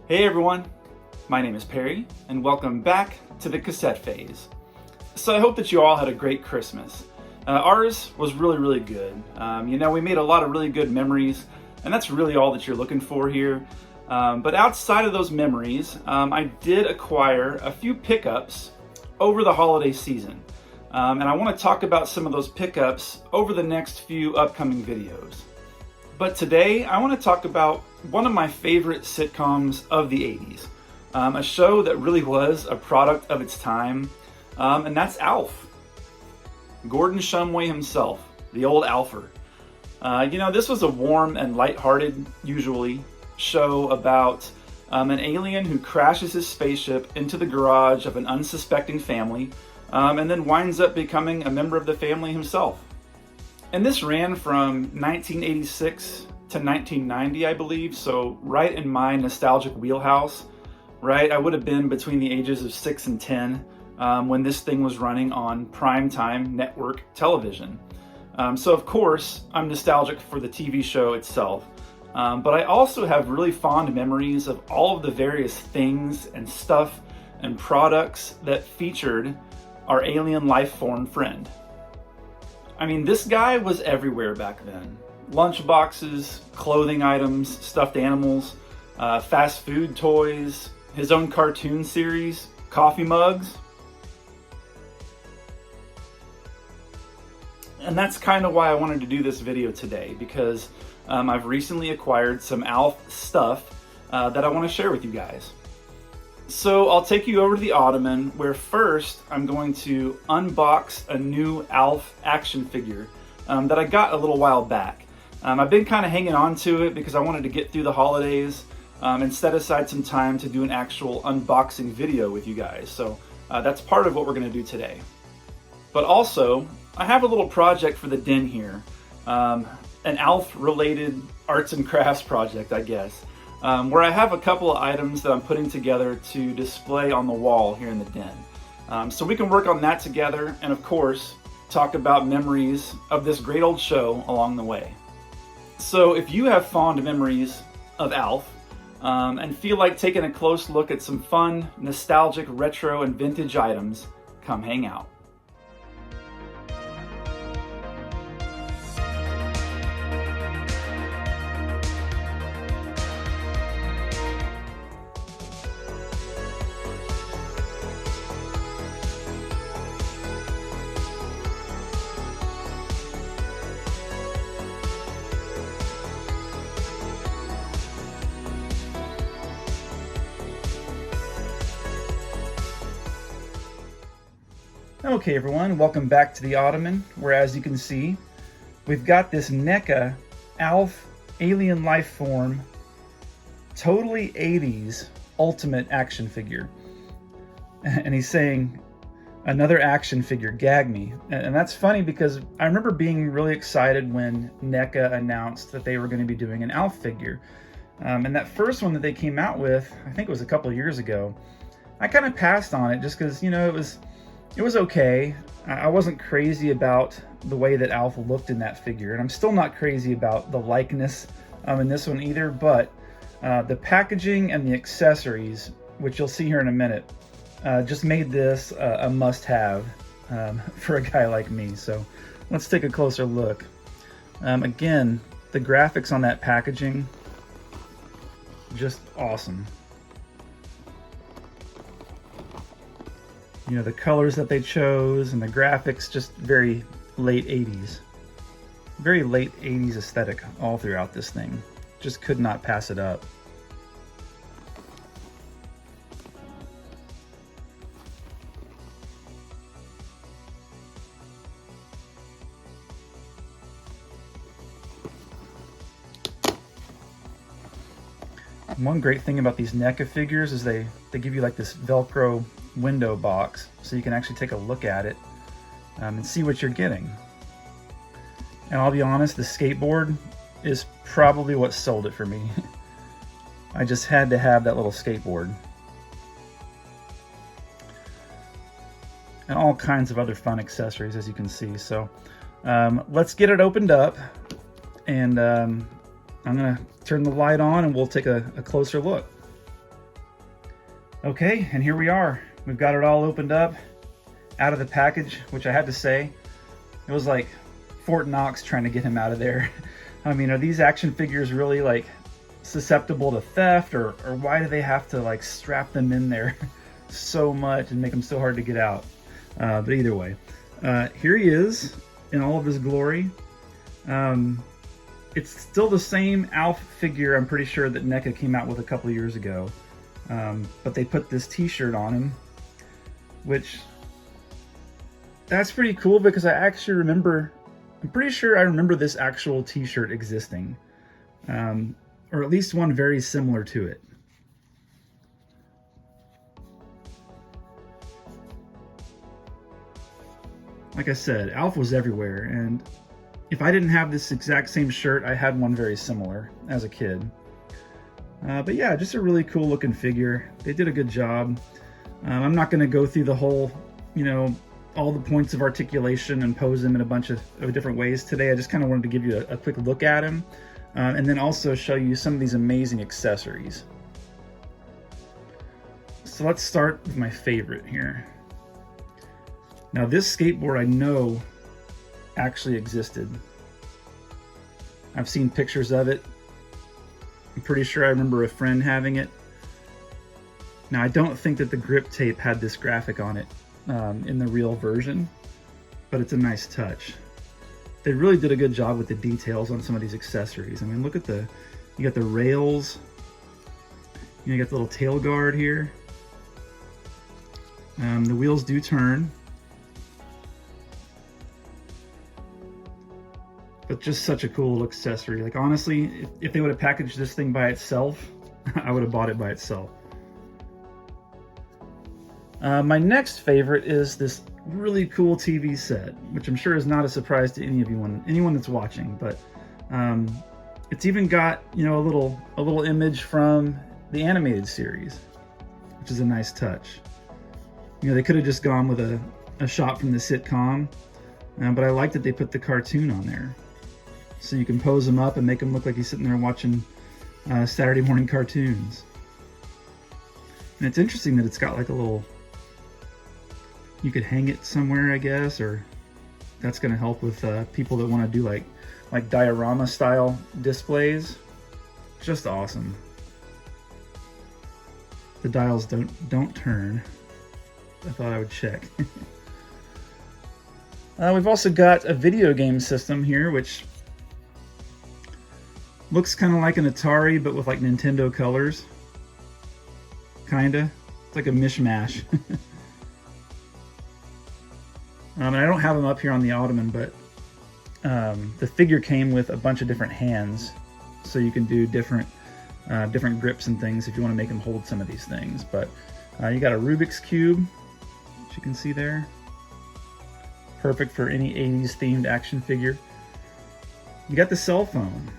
Hey everyone, my name is Perry and welcome back to the cassette phase. So I hope that you all had a great Christmas. Ours was really good. We made a lot of really good memories and that's really all that you're looking for here. But outside of those memories, I did acquire a few pickups over the holiday season. And I want to talk about some of those pickups over the next few upcoming videos. But today I want to talk about one of my favorite sitcoms of the 80s. A show that really was a product of its time, and that's ALF. Gordon Shumway himself, the old Alfer. This was a warm and lighthearted, usually, show about an alien who crashes his spaceship into the garage of an unsuspecting family, and then winds up becoming a member of the family himself. And this ran from 1986 to 1990, I believe, so right in my nostalgic wheelhouse, right? I would have been between the ages of 6 and 10 when this thing was running on primetime network television. So of course, I'm nostalgic for the TV show itself, but I also have really fond memories of all of the various things and stuff and products that featured our alien life form friend. I mean, this guy was everywhere back then. Lunch boxes, clothing items, stuffed animals, fast food toys, his own cartoon series, coffee mugs. And that's kind of why I wanted to do this video today, because I've recently acquired some ALF stuff that I want to share with you guys. So I'll take you over to the Ottoman, where first I'm going to unbox a new ALF action figure that I got a little while back. I've been kind of hanging on to it because I wanted to get through the holidays and set aside some time to do an actual unboxing video with you guys. So that's part of what we're going to do today. But also, I have a little project for the den here, an ALF-related arts and crafts project, I guess. Where I have a couple of items that I'm putting together to display on the wall here in the den. So we can work on that together and of course talk about memories of this great old show along the way. So if you have fond memories of ALF and feel like taking a close look at some fun, nostalgic, retro, and vintage items, come hang out. Okay everyone, welcome back to the Ottoman, where as you can see, we've got this NECA ALF alien life form, totally 80s ultimate action figure. And he's saying, another action figure, gag me. And that's funny because I remember being really excited when NECA announced that they were going to be doing an ALF figure. And that first one that they came out with, I think it was a couple of years ago, I kind of passed on it just because, it was okay. I wasn't crazy about the way that ALF looked in that figure, and I'm still not crazy about the likeness in this one either, but the packaging and the accessories, which you'll see here in a minute, just made this a must-have for a guy like me. So let's take a closer look. Again, the graphics on that packaging, just awesome. The colors that they chose and the graphics, just very late 80s. Very late 80s aesthetic all throughout this thing. Just could not pass it up. One great thing about these NECA figures is they give you like this Velcro window box so you can actually take a look at it and see what you're getting. And I'll be honest, the skateboard is probably what sold it for me. I just had to have that little skateboard. And all kinds of other fun accessories, as you can see. So let's get it opened up, and I'm gonna turn the light on and we'll take a closer look. Okay, and here we are. We've got it all opened up, out of the package, which I had to say, it was like Fort Knox trying to get him out of there. I mean, are these action figures really like susceptible to theft, or why do they have to like strap them in there so much and make them so hard to get out? But either way, here he is in all of his glory. It's still the same ALF figure, I'm pretty sure, that NECA came out with a couple of years ago. But they put this t-shirt on him, which, that's pretty cool because I actually remember, I'm pretty sure I remember this actual t-shirt existing. Or at least one very similar to it. Like I said, ALF was everywhere, and if I didn't have this exact same shirt, I had one very similar as a kid. But yeah, just a really cool looking figure. They did a good job. I'm not going to go through the whole, all the points of articulation and pose him in a bunch of different ways today. I just kind of wanted to give you a quick look at him, and then also show you some of these amazing accessories. So let's start with my favorite here. Now this skateboard I know actually existed. I've seen pictures of it. I'm pretty sure I remember a friend having it. Now I don't think that the grip tape had this graphic on it in the real version, but it's a nice touch. They really did a good job with the details on some of these accessories. I mean, look at you got the rails, you got the little tail guard here. The wheels do turn. But just such a cool little accessory. Like honestly, if they would have packaged this thing by itself, I would have bought it by itself. My next favorite is this really cool TV set, which I'm sure is not a surprise to anyone that's watching. But it's even got a little image from the animated series, which is a nice touch. They could have just gone with a shot from the sitcom, but I like that they put the cartoon on there. So you can pose him up and make him look like he's sitting there watching Saturday morning cartoons. And it's interesting that it's got like a little, you could hang it somewhere, I guess, or that's going to help with people that want to do like diorama style displays. Just awesome. The dials don't turn. I thought I would check. We've also got a video game system here, which looks kind of like an Atari, but with like Nintendo colors. Kinda. It's like a mishmash. And I don't have them up here on the ottoman, but the figure came with a bunch of different hands, so you can do different grips and things if you want to make them hold some of these things. But you got a Rubik's Cube, which you can see there. Perfect for any 80s themed action figure. You got the cell phone,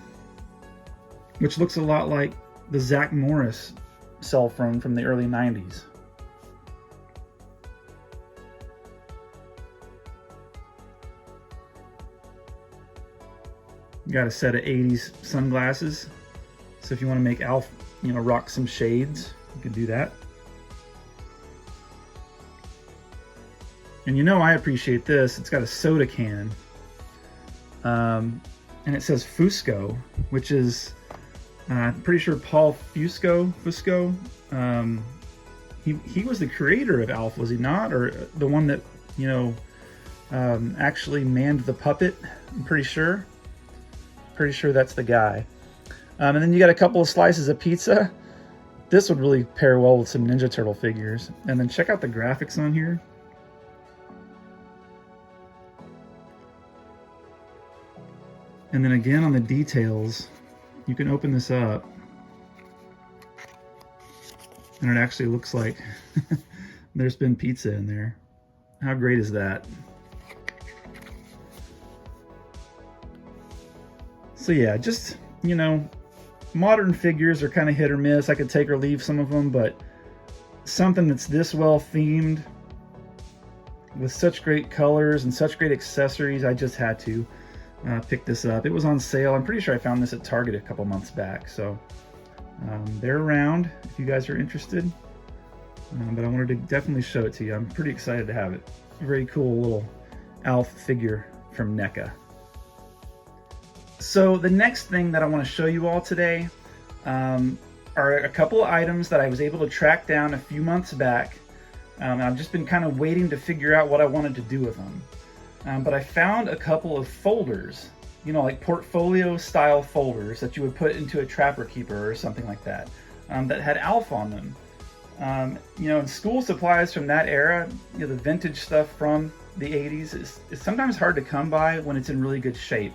which looks a lot like the Zach Morris cell phone from the early 90s. You got a set of 80s sunglasses. So if you want to make Alf, rock some shades, you can do that. And I appreciate this. It's got a soda can. And it says Fusco, which is, I'm pretty sure Paul Fusco. He was the creator of Alf, was he not? Or the one that, actually manned the puppet, I'm pretty sure. Pretty sure that's the guy. And then you got a couple of slices of pizza. This would really pair well with some Ninja Turtle figures. And then check out the graphics on here. And then again on the details, you can open this up and it actually looks like there's been pizza in there. How great is that? So yeah, just, modern figures are kind of hit or miss. I could take or leave some of them, but something that's this well themed with such great colors and such great accessories, I just had to pick this up. It was on sale. I'm pretty sure I found this at Target a couple months back, so they're around if you guys are interested. but I wanted to definitely show it to you. I'm pretty excited to have it. Very cool little ALF figure from NECA. So the next thing that I want to show you all today are a couple of items that I was able to track down a few months back. I've just been kind of waiting to figure out what I wanted to do with them. But I found a couple of folders, you know, like portfolio style folders that you would put into a Trapper Keeper or something like that, that had ALF on them. You know, in school supplies from that era, you know, the vintage stuff from the 80s is sometimes hard to come by when it's in really good shape.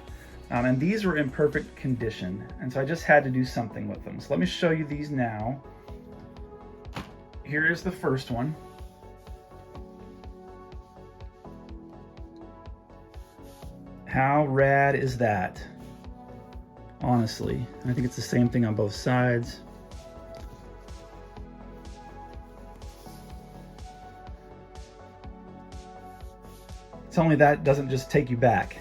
And these were in perfect condition, and so I just had to do something with them. So let me show you these now. Here is the first one. How rad is that? Honestly, I think it's the same thing on both sides. Tell me that doesn't just take you back.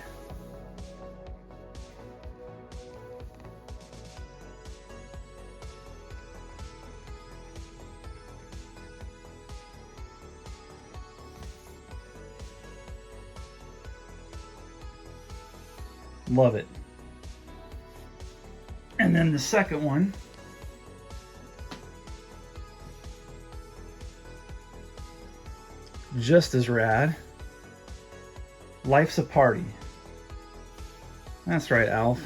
Love it. And then the second one, just as rad. Life's a Party. That's right, ALF.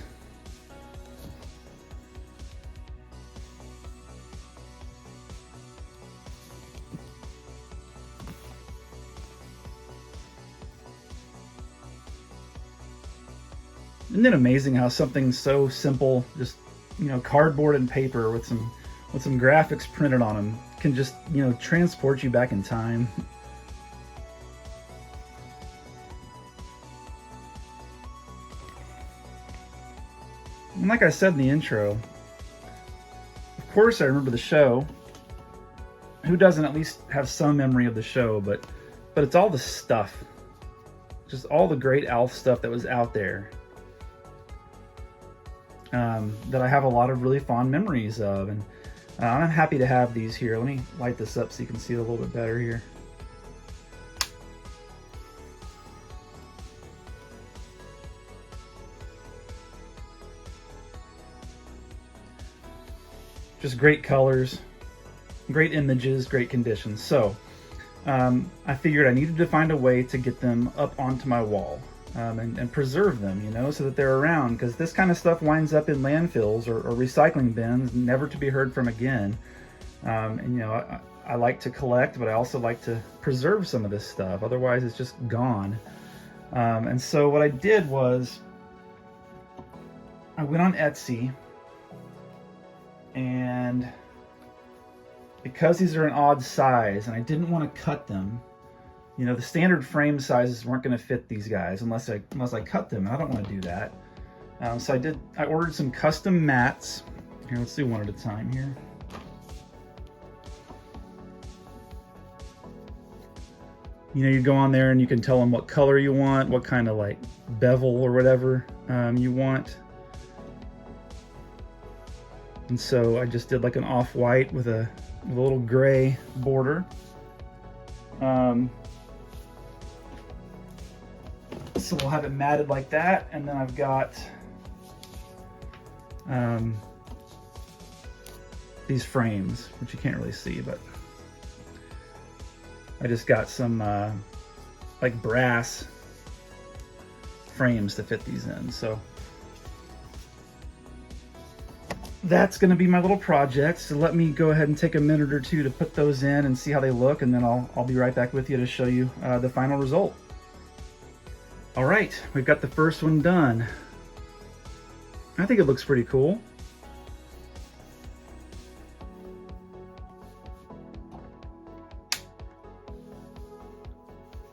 Isn't it amazing how something so simple, just, you know, cardboard and paper with some graphics printed on them, can just, you know, transport you back in time. And like I said in the intro, of course I remember the show. Who doesn't at least have some memory of the show? But it's all the stuff, just all the great ALF stuff that was out there. That I have a lot of really fond memories of, and I'm happy to have these here. Let me light this up so you can see it a little bit better here. Just great colors, great images, great conditions. So I figured I needed to find a way to get them up onto my wall. And preserve them, you know, so that they're around, because this kind of stuff winds up in landfills or recycling bins, never to be heard from again. And you know, I like to collect, but I also like to preserve some of this stuff, otherwise it's just gone. And so what I did was I went on Etsy, and because these are an odd size and I didn't want to cut them, you know, the standard frame sizes weren't going to fit these guys unless I cut them, and I don't want to do that. So I ordered some custom mats. Here, let's do one at a time here. You know, you go on there and you can tell them what color you want, what kind of like bevel or whatever you want. And so I just did like an off-white with a little gray border. So we'll have it matted like that, and then I've got these frames, which you can't really see, but I just got some like brass frames to fit these in. So that's going to be my little project. So let me go ahead and take a minute or two to put those in and see how they look, and then I'll be right back with you to show you the final result. All right, we've got the first one done. I think it looks pretty cool.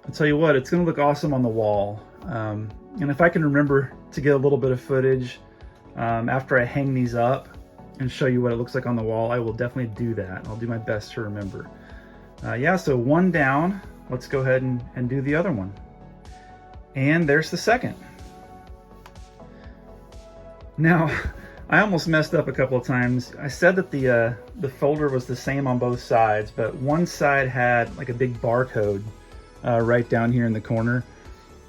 I'll tell you what, it's gonna look awesome on the wall. And if I can remember to get a little bit of footage after I hang these up and show you what it looks like on the wall, I will definitely do that. I'll do my best to remember. Yeah, so one down. Let's go ahead and do the other one. And there's the second. Now, I almost messed up a couple of times. I said that the folder was the same on both sides, but one side had like a big barcode right down here in the corner,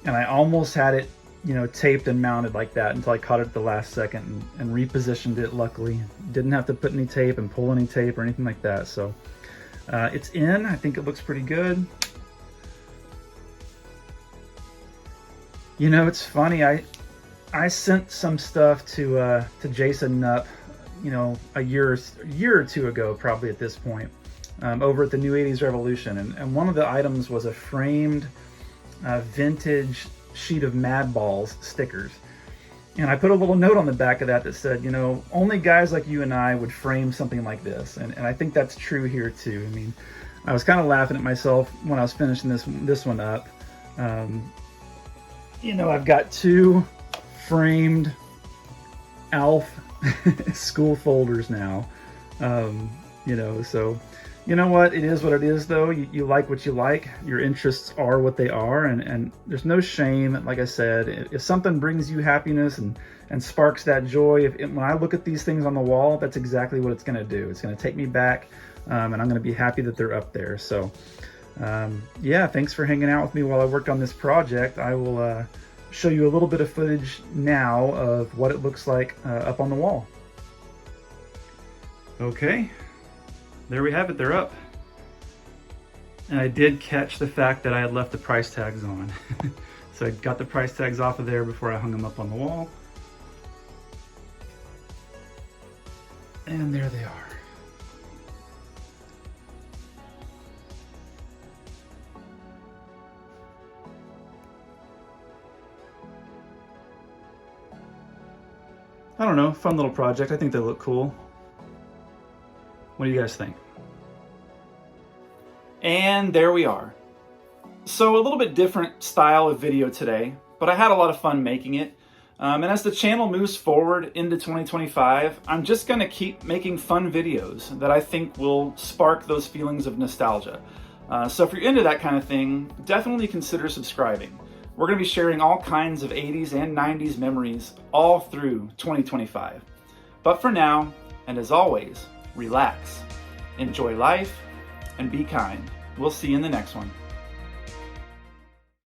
and I almost had it, you know, taped and mounted like that until I caught it at the last second and repositioned it. Luckily, didn't have to put any tape and pull any tape or anything like that. So it's in. I think it looks pretty good. You know, it's funny. I sent some stuff to Jason Nupp, you know, a year or two ago, probably at this point, over at the New 80s Revolution, and one of the items was a framed vintage sheet of Mad Balls stickers, and I put a little note on the back of that said, you know, only guys like you and I would frame something like this, and I think that's true here too. I mean, I was kind of laughing at myself when I was finishing this one up. You know, I've got two framed ALF school folders now. You know, so you know what? It is what it is, though. You like what you like. Your interests are what they are, and there's no shame. Like I said, if something brings you happiness and sparks that joy, when I look at these things on the wall, that's exactly what it's going to do. It's going to take me back, and I'm going to be happy that they're up there. So yeah, thanks for hanging out with me while I worked on this project. I will show you a little bit of footage now of what it looks like up on the wall. Okay, there we have it. They're up. And I did catch the fact that I had left the price tags on. So I got the price tags off of there before I hung them up on the wall. And there they are. I don't know, fun little project. I think they look cool. What do you guys think? And there we are. So a little bit different style of video today, but I had a lot of fun making it. And as the channel moves forward into 2025, I'm just gonna keep making fun videos that I think will spark those feelings of nostalgia. So if you're into that kind of thing, definitely consider subscribing. We're going to be sharing all kinds of 80s and 90s memories all through 2025. But for now, and as always, relax, enjoy life, and be kind. We'll see you in the next one.